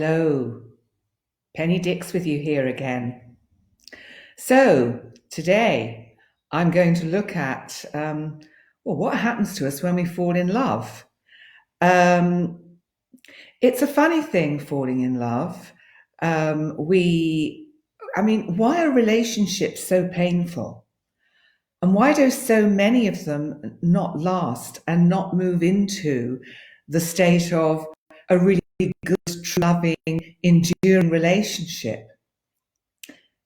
Hello, Penny Dix with you here again. So today I'm going to look at what happens to us when we fall in love. Um, it's a funny thing, falling in love. Why are relationships so painful? And why do so many of them not last and not move into the state of a really good, loving, enduring relationship?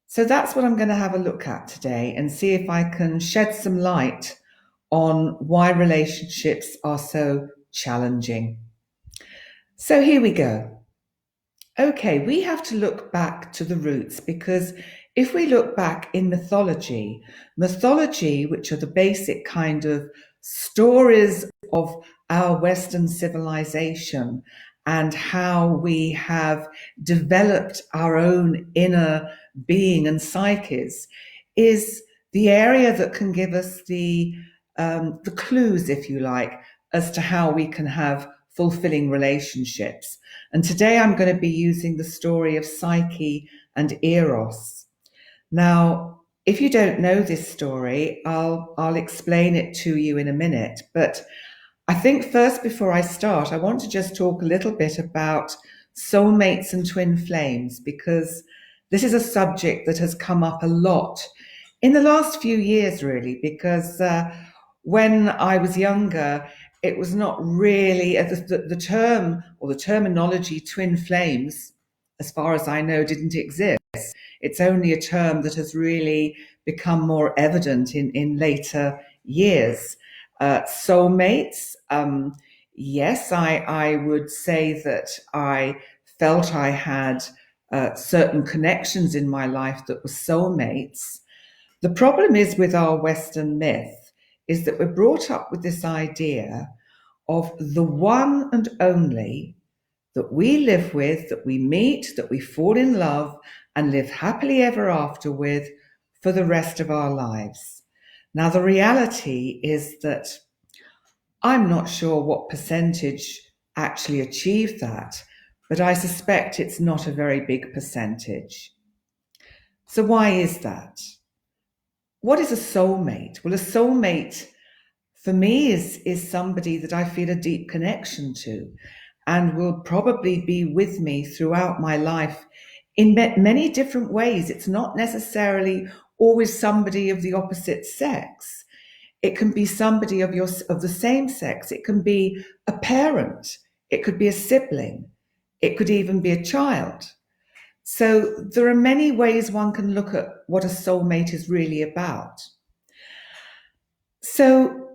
So that's what I'm going to have a look at today and see if I can shed some light on why relationships are so challenging. So here we go. Okay, we have to look back to the roots, because if we look back in mythology, which are the basic kind of stories of our Western civilization and how we have developed our own inner being and psyches, is the area that can give us the clues, if you like, as to how we can have fulfilling relationships. And today I'm going to be using the story of Psyche and Eros. Now, if you don't know this story, I'll explain it to you in a minute. But I think first, before I start, I want to just talk a little bit about soulmates and twin flames, because this is a subject that has come up a lot in the last few years, really, because when I was younger, it was not really the term or the terminology twin flames, as far as I know, didn't exist. It's only a term that has really become more evident in later years. Soulmates, yes, I would say that I felt I had certain connections in my life that were soulmates. The problem is with our Western myth is that we're brought up with this idea of the one and only that we live with, that we meet, that we fall in love and live happily ever after with for the rest of our lives. Now, the reality is that I'm not sure what percentage actually achieve that, but I suspect it's not a very big percentage. So why is that? What is a soulmate? Well, a soulmate for me is somebody that I feel a deep connection to and will probably be with me throughout my life in many different ways. It's not necessarily always somebody of the opposite sex. It can be somebody of the same sex. It can be a parent. It could be a sibling. It could even be a child. So there are many ways one can look at what a soulmate is really about. So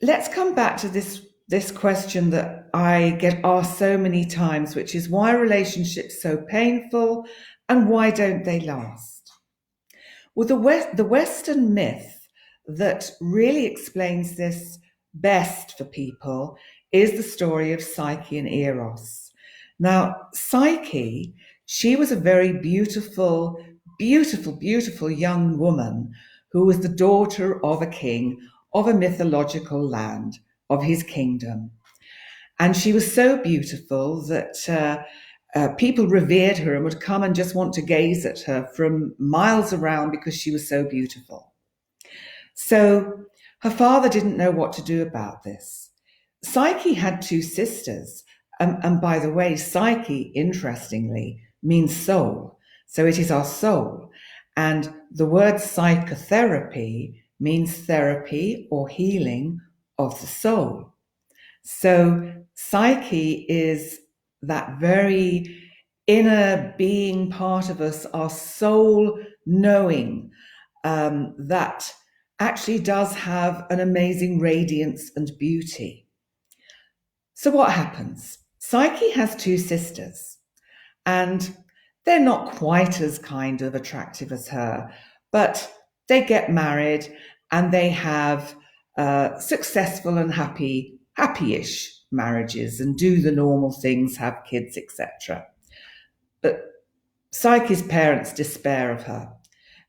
let's come back to this question that I get asked so many times, which is, why are relationships so painful and why don't they last? Well, the Western myth that really explains this best for people is the story of Psyche and Eros. Now, Psyche, she was a very beautiful, beautiful, beautiful young woman who was the daughter of a king of a mythological land, of his kingdom. And she was so beautiful that people revered her and would come and just want to gaze at her from miles around because she was so beautiful. So her father didn't know what to do about this. Psyche had two sisters. And by the way, Psyche, interestingly, means soul. So it is our soul. And the word psychotherapy means therapy or healing of the soul. So Psyche is that very inner being part of us, our soul knowing that actually does have an amazing radiance and beauty. So what happens? Psyche has two sisters, and they're not quite as kind of attractive as her, but they get married and they have successful and happy-ish marriages and do the normal things, have kids, etc. But Psyche's parents despair of her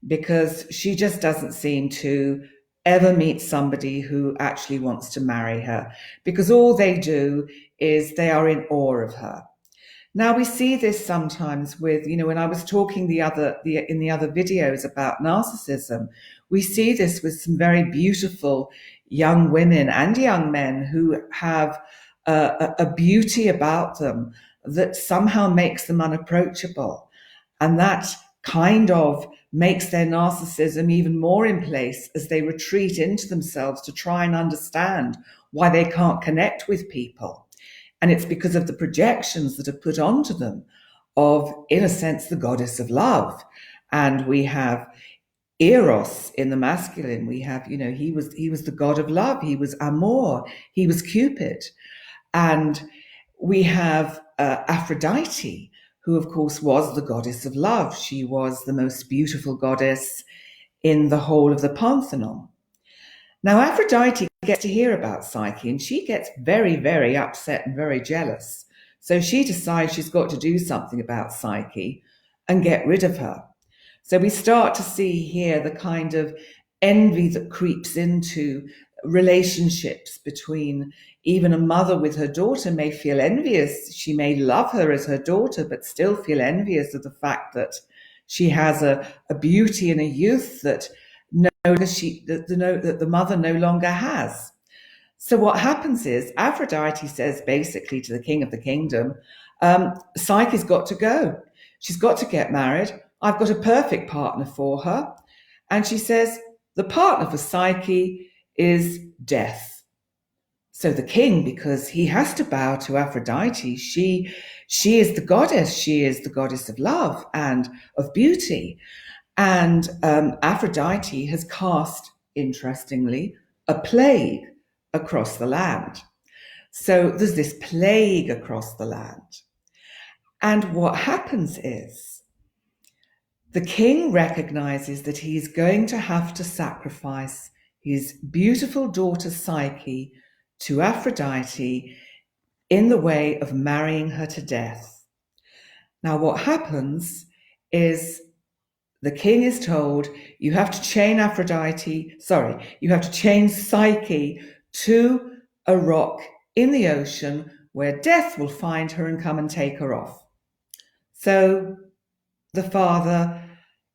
because she just doesn't seem to ever meet somebody who actually wants to marry her, because all they do is they are in awe of her. Now we see this sometimes with, when I was talking in the other videos about narcissism, we see this with some very beautiful young women and young men who have a beauty about them that somehow makes them unapproachable. And that kind of makes their narcissism even more in place as they retreat into themselves to try and understand why they can't connect with people. And it's because of the projections that are put onto them of, in a sense, the goddess of love. And we have Eros in the masculine. We have, he was the god of love. He was Amor. He was Cupid. And we have Aphrodite, who, of course, was the goddess of love. She was the most beautiful goddess in the whole of the Pantheon. Now, Aphrodite gets to hear about Psyche, and she gets very, very upset and very jealous. So she decides she's got to do something about Psyche and get rid of her. So we start to see here the kind of envy that creeps into relationships between even a mother with her daughter may feel envious. She may love her as her daughter, but still feel envious of the fact that she has a beauty and a youth that the mother no longer has. So what happens is Aphrodite says basically to the king of the kingdom, Psyche's got to go. She's got to get married. I've got a perfect partner for her. And she says, the partner for Psyche is death. So the king, because he has to bow to Aphrodite, she is the goddess. She is the goddess of love and of beauty. And Aphrodite has cast, interestingly, a plague across the land. So there's this plague across the land. And what happens is the king recognizes that he's going to have to sacrifice his beautiful daughter Psyche to Aphrodite in the way of marrying her to death. Now, what happens is the king is told, you have to chain Psyche to a rock in the ocean where death will find her and come and take her off. So the father,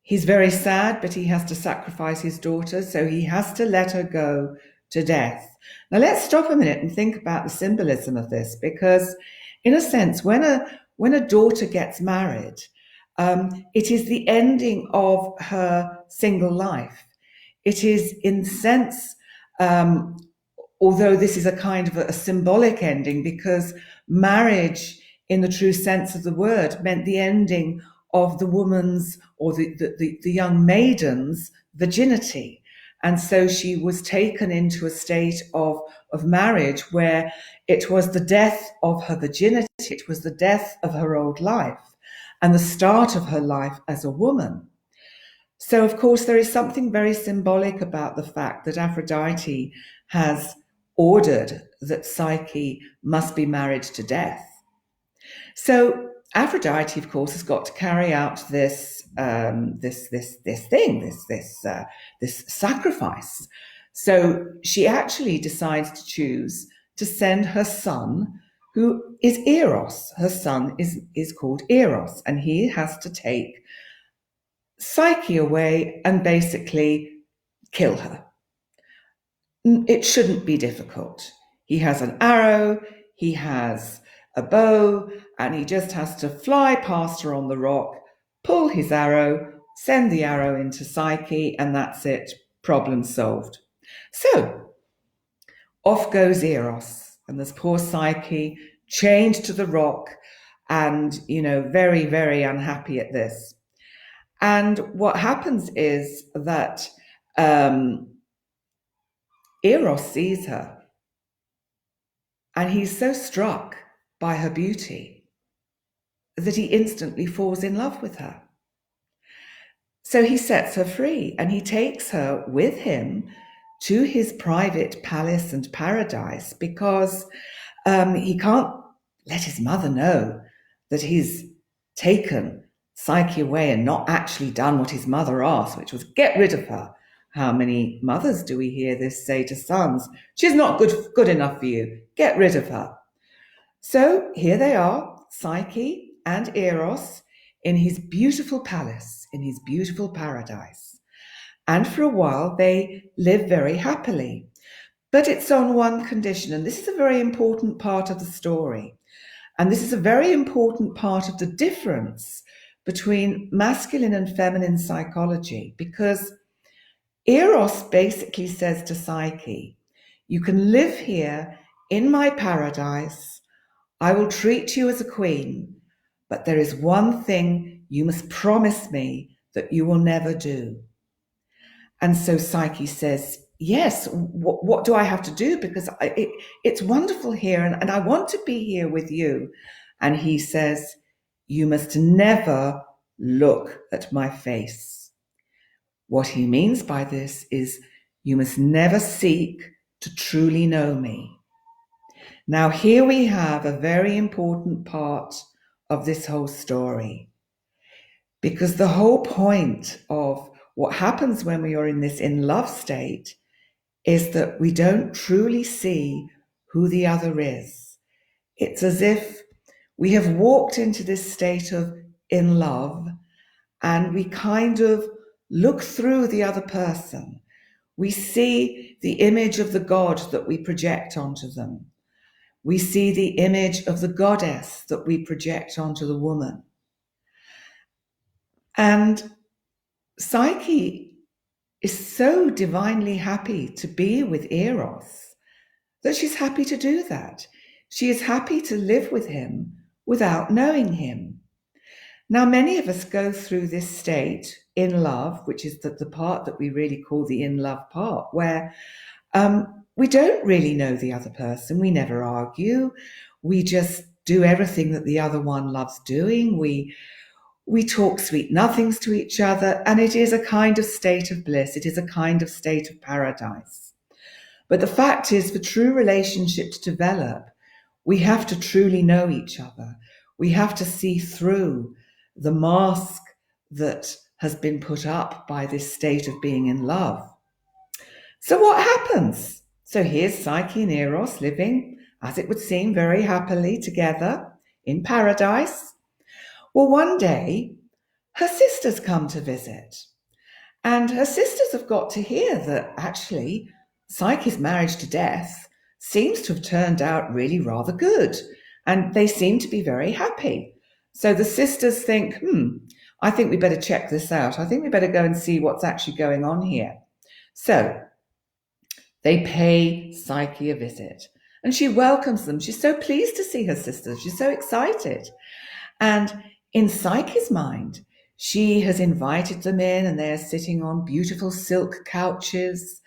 he's very sad, but he has to sacrifice his daughter, so he has to let her go to death. Now let's stop a minute and think about the symbolism of this, because in a sense, when a daughter gets married, it is the ending of her single life. It is, in sense, although this is a kind of a symbolic ending, because marriage, in the true sense of the word, meant the ending of the woman's or the young maiden's virginity. And so she was taken into a state of marriage where it was the death of her virginity, it was the death of her old life, and the start of her life as a woman. So, of course, there is something very symbolic about the fact that Aphrodite has ordered that Psyche must be married to death. So Aphrodite, of course, has got to carry out this sacrifice. So she actually decides to choose to send her son, who is Eros. Her son is called Eros, and he has to take Psyche away and basically kill her. It shouldn't be difficult. He has an arrow, he has a bow, and he just has to fly past her on the rock, pull his arrow, send the arrow into Psyche, and that's it, problem solved. So off goes Eros, and there's poor Psyche chained to the rock and, very, very unhappy at this. And what happens is that Eros sees her, and he's so struck by her beauty that he instantly falls in love with her. So he sets her free, and he takes her with him to his private palace and paradise, because he can't let his mother know that he's taken Psyche away and not actually done what his mother asked, which was get rid of her. How many mothers do we hear this say to sons? She's not good enough for you. Get rid of her. So here they are, Psyche and Eros in his beautiful palace, in his beautiful paradise. And for a while, they live very happily. But it's on one condition, and this is a very important part of the story. And this is a very important part of the difference between masculine and feminine psychology, because Eros basically says to Psyche, you can live here in my paradise. I will treat you as a queen, but there is one thing you must promise me that you will never do. And so Psyche says, yes, what do I have to do? Because it's wonderful here and I want to be here with you. And he says, you must never look at my face. What he means by this is you must never seek to truly know me. Now, here we have a very important part of this whole story, because the whole point of what happens when we are in this in love state is that we don't truly see who the other is. It's as if we have walked into this state of in love and we kind of look through the other person. We see the image of the God that we project onto them. We see the image of the goddess that we project onto the woman. And Psyche is so divinely happy to be with Eros that she's happy to do that. She is happy to live with him without knowing him. Now, many of us go through this state in love, which is the part that we really call the in love part, where we don't really know the other person. We never argue. We just do everything that the other one loves doing. We talk sweet nothings to each other, and it is a kind of state of bliss. It is a kind of state of paradise. But the fact is, for true relationship to develop, we have to truly know each other. We have to see through the mask that has been put up by this state of being in love. So what happens? So here's Psyche and Eros living, as it would seem, very happily together in paradise. Well, one day, her sisters come to visit. And her sisters have got to hear that actually Psyche's marriage to Death seems to have turned out really rather good. And they seem to be very happy. So the sisters think, I think we better check this out. I think we better go and see what's actually going on here. So they pay Psyche a visit and she welcomes them. She's so pleased to see her sisters. She's so excited. And in Psyche's mind, she has invited them in and they're sitting on beautiful silk couches.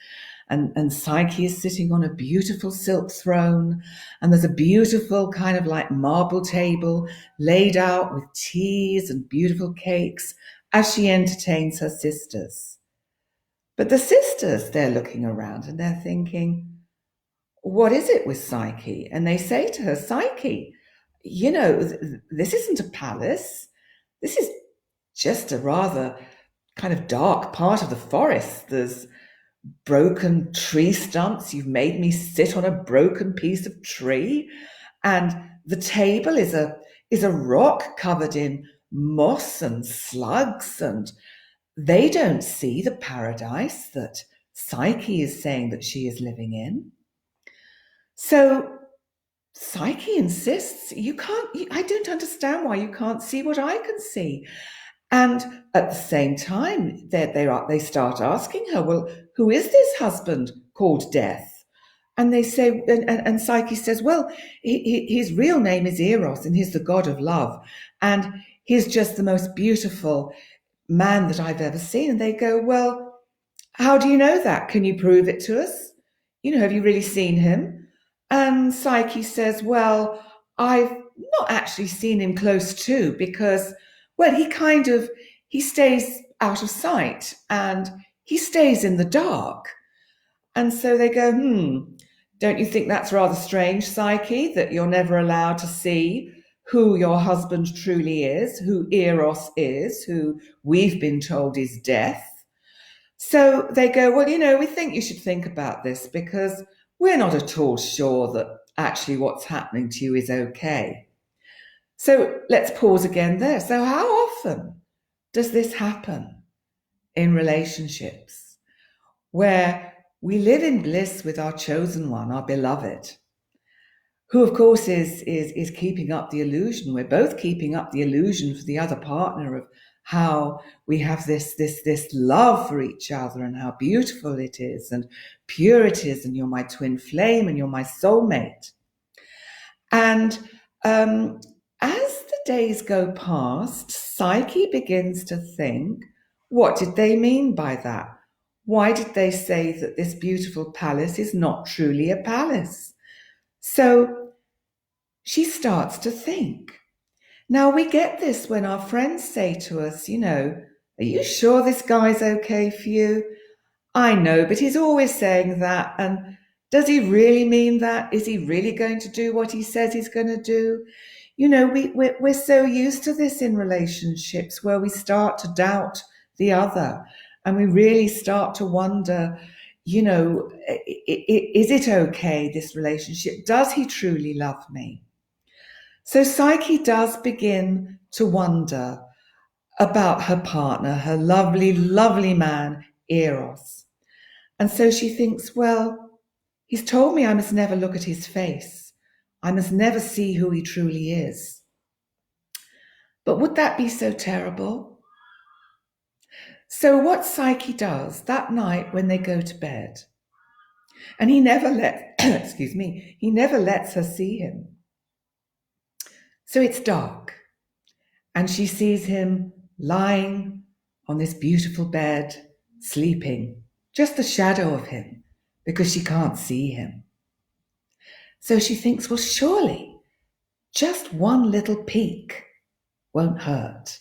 And Psyche is sitting on a beautiful silk throne. And there's a beautiful kind of like marble table laid out with teas and beautiful cakes as she entertains her sisters. But the sisters, they're looking around and they're thinking, what is it with Psyche? And they say to her, Psyche, this isn't a palace. This is just a rather kind of dark part of the forest. There's broken tree stumps. You've made me sit on a broken piece of tree. And the table is a rock covered in moss and slugs, and they don't see the paradise that Psyche is saying that she is living in. So Psyche insists, I don't understand why you can't see what I can see. And at the same time, they start asking her, well, who is this husband called Death? And they say, and Psyche says, well, his real name is Eros and he's the god of love. And he's just the most beautiful man that I've ever seen. And they go, well, how do you know that? Can you prove it to us? Have you really seen him? And Psyche says, well, I've not actually seen him close to because, well, he stays out of sight and he stays in the dark. And so they go, don't you think that's rather strange, Psyche, that you're never allowed to see who your husband truly is, who Eros is, who we've been told is Death? So they go, well, we think you should think about this because we're not at all sure that actually what's happening to you is okay. So let's pause again there. So how often does this happen in relationships where we live in bliss with our chosen one, our beloved, who of course is keeping up the illusion. We're both keeping up the illusion for the other partner of how we have this love for each other and how beautiful it is and pure it is, and you're my twin flame and you're my soulmate. And as the days go past, Psyche begins to think, what did they mean by that? Why did they say that this beautiful palace is not truly a palace? So she starts to think. Now, we get this when our friends say to us, are you sure this guy's okay for you? I know, but he's always saying that. And does he really mean that? Is he really going to do what he says he's going to do? We're so used to this in relationships where we start to doubt the other and we really start to wonder, is it okay, this relationship? Does he truly love me? So Psyche does begin to wonder about her partner, her lovely, lovely man, Eros. And so she thinks, well, he's told me I must never look at his face. I must never see who he truly is. But would that be so terrible? So what Psyche does that night when they go to bed, and he never he never lets her see him. So it's dark, and she sees him lying on this beautiful bed, sleeping, just the shadow of him, because she can't see him. So she thinks, well, surely just one little peek won't hurt.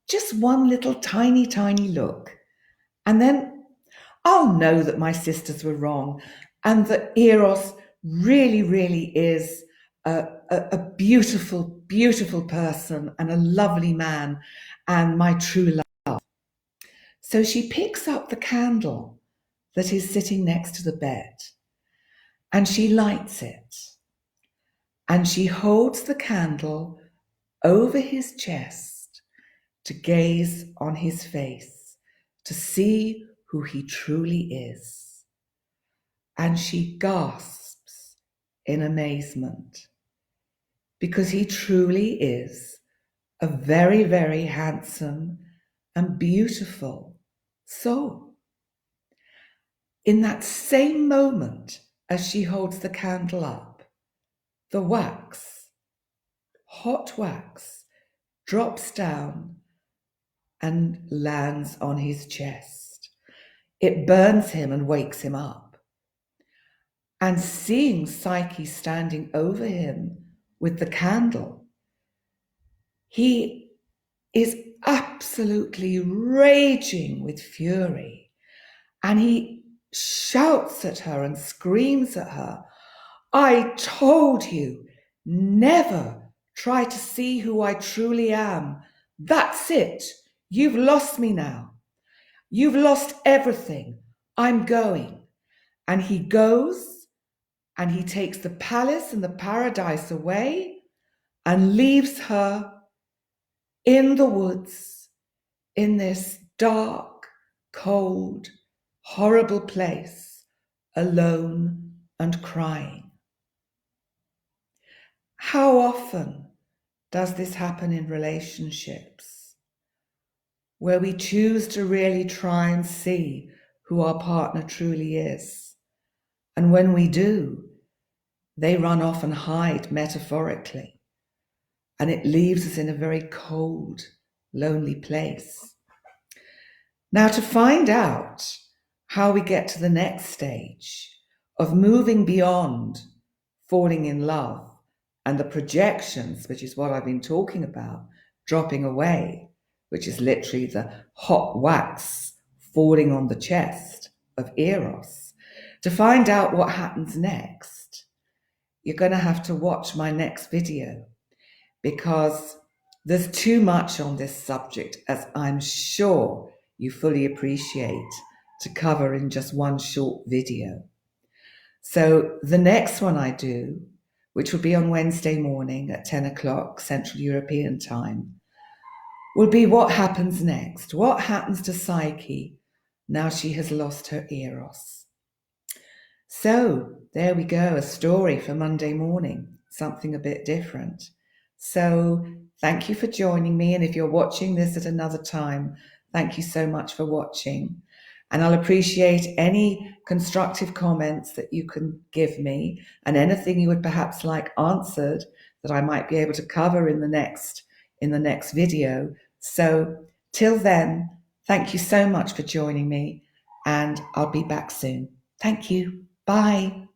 Just one little tiny, tiny look. And then I'll know that my sisters were wrong and that Eros really, really is a beautiful, beautiful person and a lovely man and my true love. So she picks up the candle that is sitting next to the bed and she lights it. And she holds the candle over his chest to gaze on his face, to see who he truly is. And she gasps in amazement, because he truly is a very, very handsome and beautiful soul. In that same moment, as she holds the candle up, the wax, hot wax, drops down and lands on his chest. It burns him and wakes him up. And seeing Psyche standing over him with the candle, he is absolutely raging with fury. And he shouts at her and screams at her, I told you, never try to see who I truly am. That's it. You've lost me now. You've lost everything. I'm going. And he goes and he takes the palace and the paradise away and leaves her in the woods, in this dark, cold, horrible place, alone and crying. How often does this happen in relationships, where we choose to really try and see who our partner truly is? And when we do, they run off and hide metaphorically, and it leaves us in a very cold, lonely place. Now, to find out how we get to the next stage of moving beyond falling in love and the projections, which is what I've been talking about, dropping away, which is literally the hot wax falling on the chest of Eros. To find out what happens next, you're going to have to watch my next video, because there's too much on this subject, as I'm sure you fully appreciate, to cover in just one short video. So the next one I do which will be on Wednesday morning at 10 o'clock Central European time, will be what happens next. What happens to Psyche now she has lost her Eros? So there we go, a story for Monday morning, something a bit different. So thank you for joining me. And if you're watching this at another time, thank you so much for watching. And I'll appreciate any constructive comments that you can give me and anything you would perhaps like answered that I might be able to cover in the next video. So till then, thank you so much for joining me, and I'll be back soon. Thank you. Bye.